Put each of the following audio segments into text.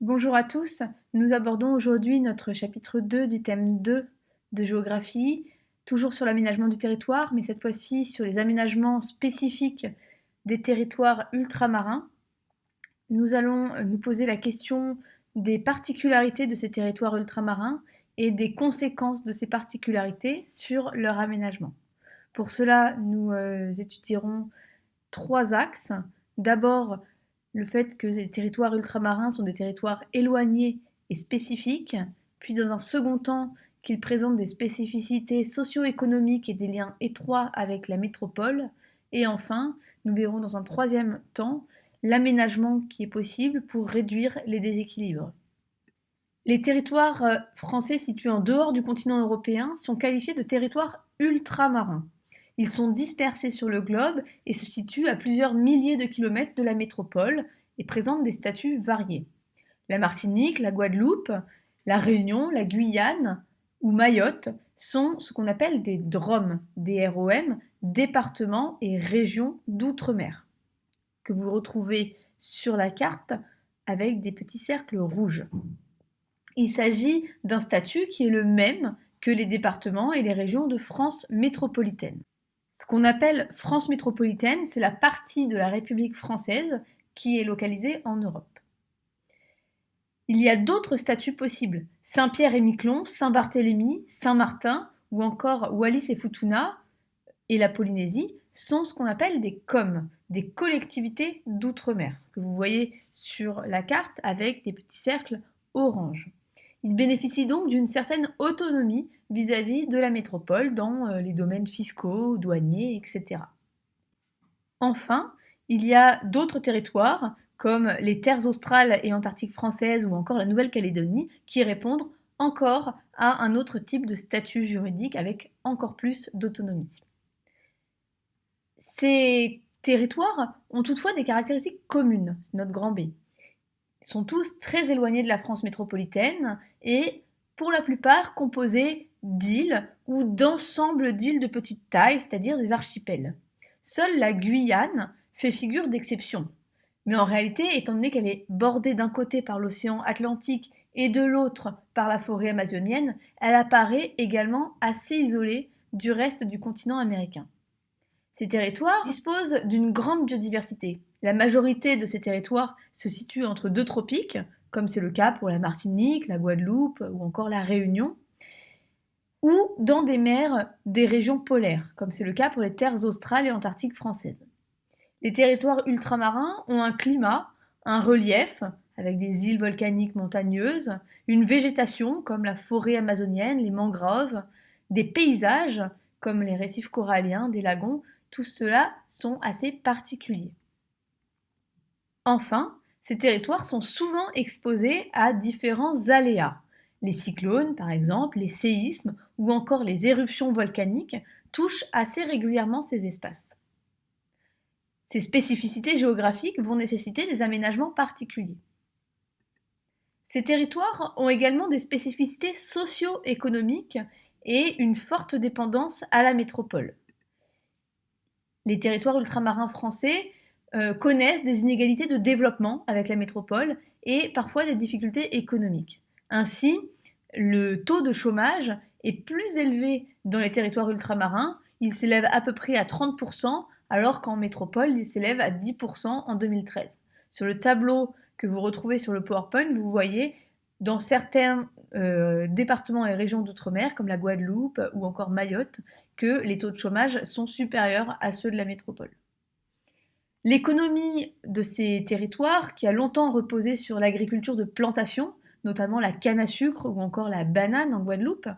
Bonjour à tous, nous abordons aujourd'hui notre chapitre 2 du thème 2 de géographie, toujours sur l'aménagement du territoire, mais cette fois-ci sur les aménagements spécifiques des territoires ultramarins. Nous allons nous poser la question des particularités de ces territoires ultramarins et des conséquences de ces particularités sur leur aménagement. Pour cela, nous étudierons trois axes. D'abord, le fait que les territoires ultramarins sont des territoires éloignés et spécifiques, puis dans un second temps qu'ils présentent des spécificités socio-économiques et des liens étroits avec la métropole, et enfin, nous verrons dans un troisième temps l'aménagement qui est possible pour réduire les déséquilibres. Les territoires français situés en dehors du continent européen sont qualifiés de territoires ultramarins. Ils sont dispersés sur le globe et se situent à plusieurs milliers de kilomètres de la métropole et présentent des statuts variés. La Martinique, la Guadeloupe, la Réunion, la Guyane ou Mayotte sont ce qu'on appelle des DROM, D-R-O-M, départements et régions d'outre-mer, que vous retrouvez sur la carte avec des petits cercles rouges. Il s'agit d'un statut qui est le même que les départements et les régions de France métropolitaine. Ce qu'on appelle France métropolitaine, c'est la partie de la République française qui est localisée en Europe. Il y a d'autres statuts possibles. Saint-Pierre et Miquelon, Saint-Barthélemy, Saint-Martin ou encore Wallis et Futuna et la Polynésie sont ce qu'on appelle des COM, des collectivités d'outre-mer, que vous voyez sur la carte avec des petits cercles orange. Ils bénéficient donc d'une certaine autonomie vis-à-vis de la métropole dans les domaines fiscaux, douaniers, etc. Enfin, il y a d'autres territoires, comme les terres australes et antarctiques françaises ou encore la Nouvelle-Calédonie, qui répondent encore à un autre type de statut juridique avec encore plus d'autonomie. Ces territoires ont toutefois des caractéristiques communes, c'est notre grand B. Ils sont tous très éloignés de la France métropolitaine et pour la plupart composés d'îles ou d'ensembles d'îles de petite taille, c'est-à-dire des archipels. Seule la Guyane fait figure d'exception. Mais en réalité, étant donné qu'elle est bordée d'un côté par l'océan Atlantique et de l'autre par la forêt amazonienne, elle apparaît également assez isolée du reste du continent américain. Ces territoires disposent d'une grande biodiversité. La majorité de ces territoires se situent entre deux tropiques, comme c'est le cas pour la Martinique, la Guadeloupe ou encore la Réunion, ou dans des mers des régions polaires, comme c'est le cas pour les terres australes et antarctiques françaises. Les territoires ultramarins ont un climat, un relief, avec des îles volcaniques montagneuses, une végétation comme la forêt amazonienne, les mangroves, des paysages comme les récifs coralliens, des lagons, tout cela sont assez particuliers. Enfin, ces territoires sont souvent exposés à différents aléas. Les cyclones, par exemple, les séismes ou encore les éruptions volcaniques touchent assez régulièrement ces espaces. Ces spécificités géographiques vont nécessiter des aménagements particuliers. Ces territoires ont également des spécificités socio-économiques et une forte dépendance à la métropole. Les territoires ultramarins français connaissent des inégalités de développement avec la métropole et parfois des difficultés économiques. Ainsi, le taux de chômage est plus élevé dans les territoires ultramarins, il s'élève à peu près à 30%, alors qu'en métropole, il s'élève à 10% en 2013. Sur le tableau que vous retrouvez sur le PowerPoint, vous voyez dans certains départements et régions d'outre-mer, comme la Guadeloupe ou encore Mayotte, que les taux de chômage sont supérieurs à ceux de la métropole. L'économie de ces territoires, qui a longtemps reposé sur l'agriculture de plantation, notamment la canne à sucre ou encore la banane en Guadeloupe,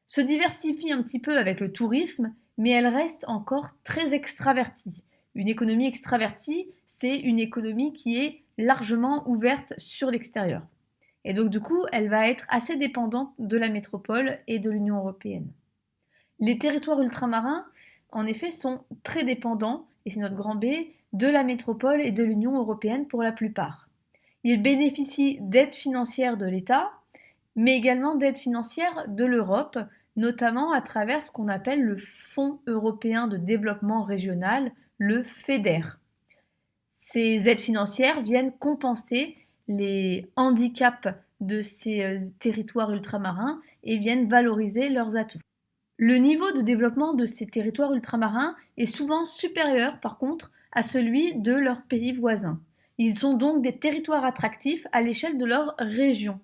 se diversifie un petit peu avec le tourisme, mais elle reste encore très extravertie. Une économie extravertie, c'est une économie qui est largement ouverte sur l'extérieur. Et donc du coup, elle va être assez dépendante de la métropole et de l'Union européenne. Les territoires ultramarins, en effet, sont très dépendants, et c'est notre grand B, de la métropole et de l'Union européenne pour la plupart. Ils bénéficient d'aides financières de l'État, mais également d'aides financières de l'Europe, notamment à travers ce qu'on appelle le Fonds européen de développement régional, le FEDER. Ces aides financières viennent compenser les handicaps de ces territoires ultramarins et viennent valoriser leurs atouts. Le niveau de développement de ces territoires ultramarins est souvent supérieur, par contre, à celui de leurs pays voisins. Ils sont donc des territoires attractifs à l'échelle de leur région.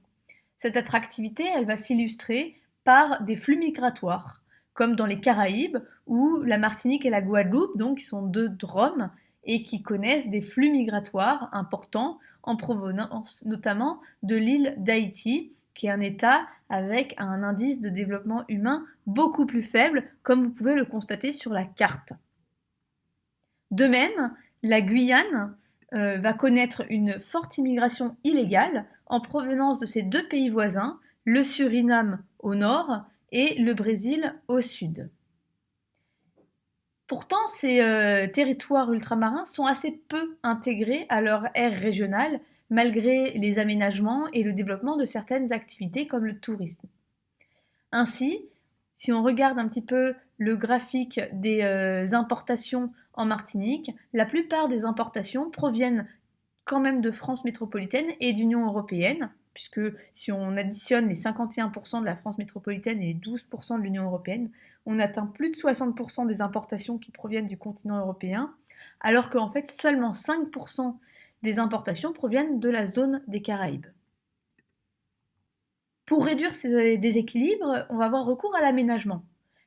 Cette attractivité, elle va s'illustrer par des flux migratoires, comme dans les Caraïbes, où la Martinique et la Guadeloupe, donc, qui sont deux DROM, et qui connaissent des flux migratoires importants en provenance notamment de l'île d'Haïti, qui est un État avec un indice de développement humain beaucoup plus faible, comme vous pouvez le constater sur la carte. De même, la Guyane va connaître une forte immigration illégale en provenance de ces deux pays voisins, le Suriname au nord et le Brésil au sud. Pourtant, ces territoires ultramarins sont assez peu intégrés à leur aire régionale, malgré les aménagements et le développement de certaines activités comme le tourisme. Ainsi, si on regarde un petit peu le graphique des importations en Martinique, la plupart des importations proviennent quand même de France métropolitaine et d'Union européenne, puisque si on additionne les 51% de la France métropolitaine et les 12% de l'Union européenne, on atteint plus de 60% des importations qui proviennent du continent européen, alors qu'en fait seulement 5% des importations proviennent de la zone des Caraïbes. Pour réduire ces déséquilibres, on va avoir recours à l'aménagement.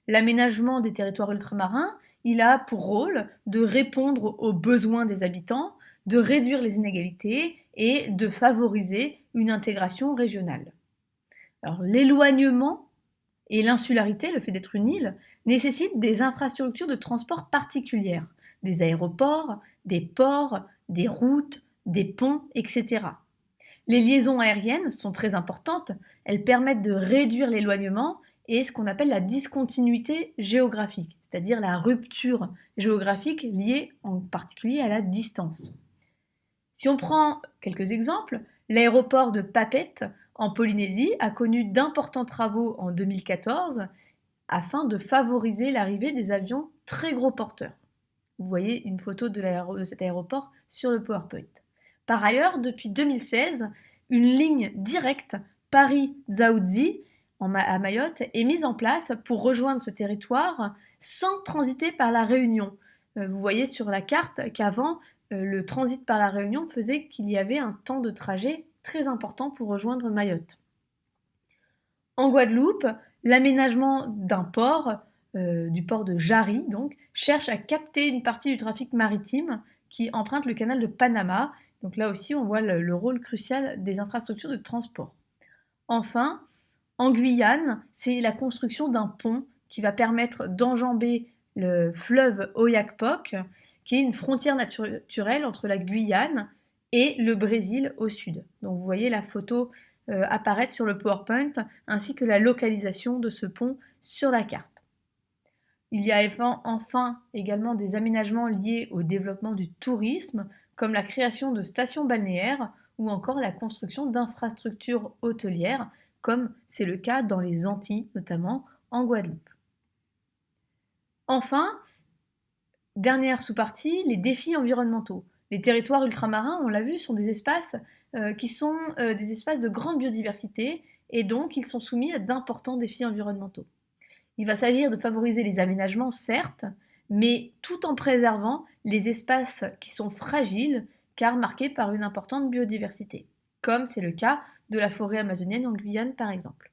L'aménagement des territoires ultramarins, il a pour rôle de répondre aux besoins des habitants, de réduire les inégalités et de favoriser une intégration régionale. Alors, l'éloignement et l'insularité, le fait d'être une île, nécessitent des infrastructures de transport particulières, des aéroports, des ports, des routes, des ponts, etc. Les liaisons aériennes sont très importantes, elles permettent de réduire l'éloignement et ce qu'on appelle la discontinuité géographique, c'est-à-dire la rupture géographique liée en particulier à la distance. Si on prend quelques exemples, l'aéroport de Papeete en Polynésie a connu d'importants travaux en 2014 afin de favoriser l'arrivée des avions très gros porteurs. Vous voyez une photo de cet aéroport sur le PowerPoint. Par ailleurs, depuis 2016, une ligne directe Paris-Dzaoudzi à Mayotte est mise en place pour rejoindre ce territoire sans transiter par la Réunion. Vous voyez sur la carte qu'avant, le transit par la Réunion faisait qu'il y avait un temps de trajet très important pour rejoindre Mayotte. En Guadeloupe, l'aménagement d'un port, du port de Jarry, donc, cherche à capter une partie du trafic maritime qui emprunte le canal de Panama. Donc là aussi, on voit le rôle crucial des infrastructures de transport. Enfin, en Guyane, c'est la construction d'un pont qui va permettre d'enjamber le fleuve Oyapock, qui est une frontière naturelle entre la Guyane et le Brésil au sud. Donc vous voyez la photo apparaître sur le PowerPoint, ainsi que la localisation de ce pont sur la carte. Il y a enfin également des aménagements liés au développement du tourisme, comme la création de stations balnéaires ou encore la construction d'infrastructures hôtelières, comme c'est le cas dans les Antilles, notamment en Guadeloupe. Enfin, dernière sous-partie, les défis environnementaux. Les territoires ultramarins, on l'a vu, sont des espaces qui sont des espaces de grande biodiversité et donc ils sont soumis à d'importants défis environnementaux. Il va s'agir de favoriser les aménagements, certes, mais tout en préservant les espaces qui sont fragiles car marqués par une importante biodiversité, comme c'est le cas de la forêt amazonienne en Guyane par exemple.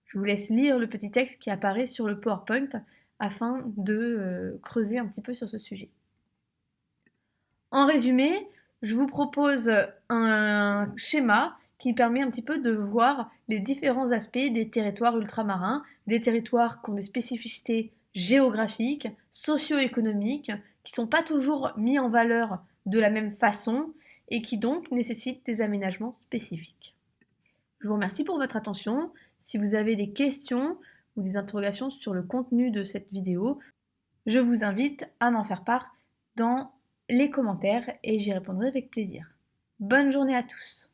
Je vous laisse lire le petit texte qui apparaît sur le PowerPoint afin de creuser un petit peu sur ce sujet. En résumé, je vous propose un schéma qui permet un petit peu de voir les différents aspects des territoires ultramarins, des territoires qui ont des spécificités géographiques, socio-économiques, qui ne sont pas toujours mis en valeur de la même façon et qui donc nécessitent des aménagements spécifiques. Je vous remercie pour votre attention. Si vous avez des questions ou des interrogations sur le contenu de cette vidéo, je vous invite à m'en faire part dans les commentaires et j'y répondrai avec plaisir. Bonne journée à tous!